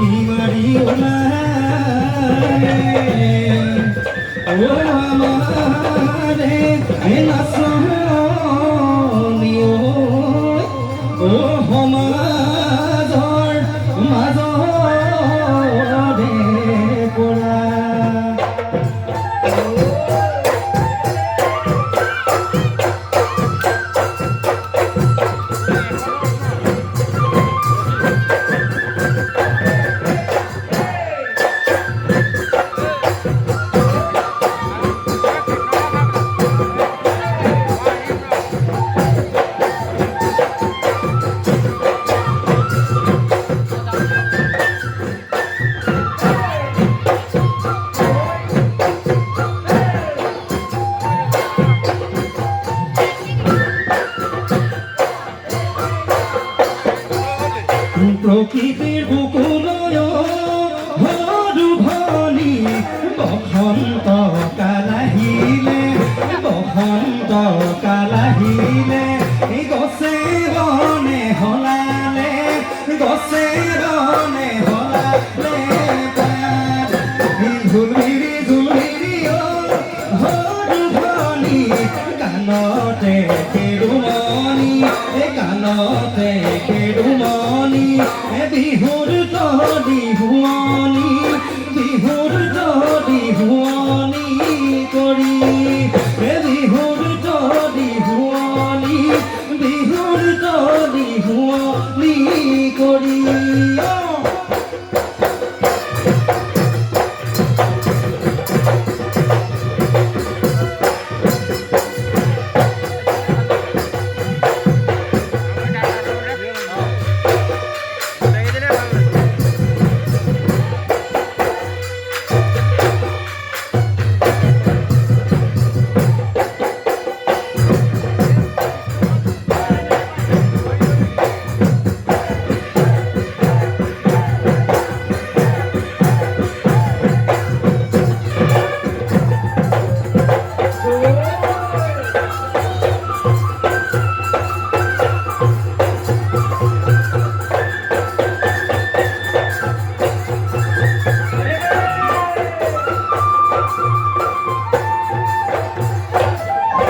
কি মাৰি ওলায় ও আমাৰে নাচনি ও সমাজৰ মাজৰে পৰা প্ৰকৃতিৰ বুকুলয় সৰু ভনী বসন্ত কাল আহিলে বসন্ত কাল আহিলে গছে বনে হলালে গছে বনে হলালে ঝুলমিৰি ঝুলমিৰি সৰু ভনী কাণতে কেৰুমণি কাণতে কেৰুমণি বিহুৰ তহদি হুৱনি বিহুৰ তহদি হুৱনি কৰি বিহুৰ তহদি হুৱনি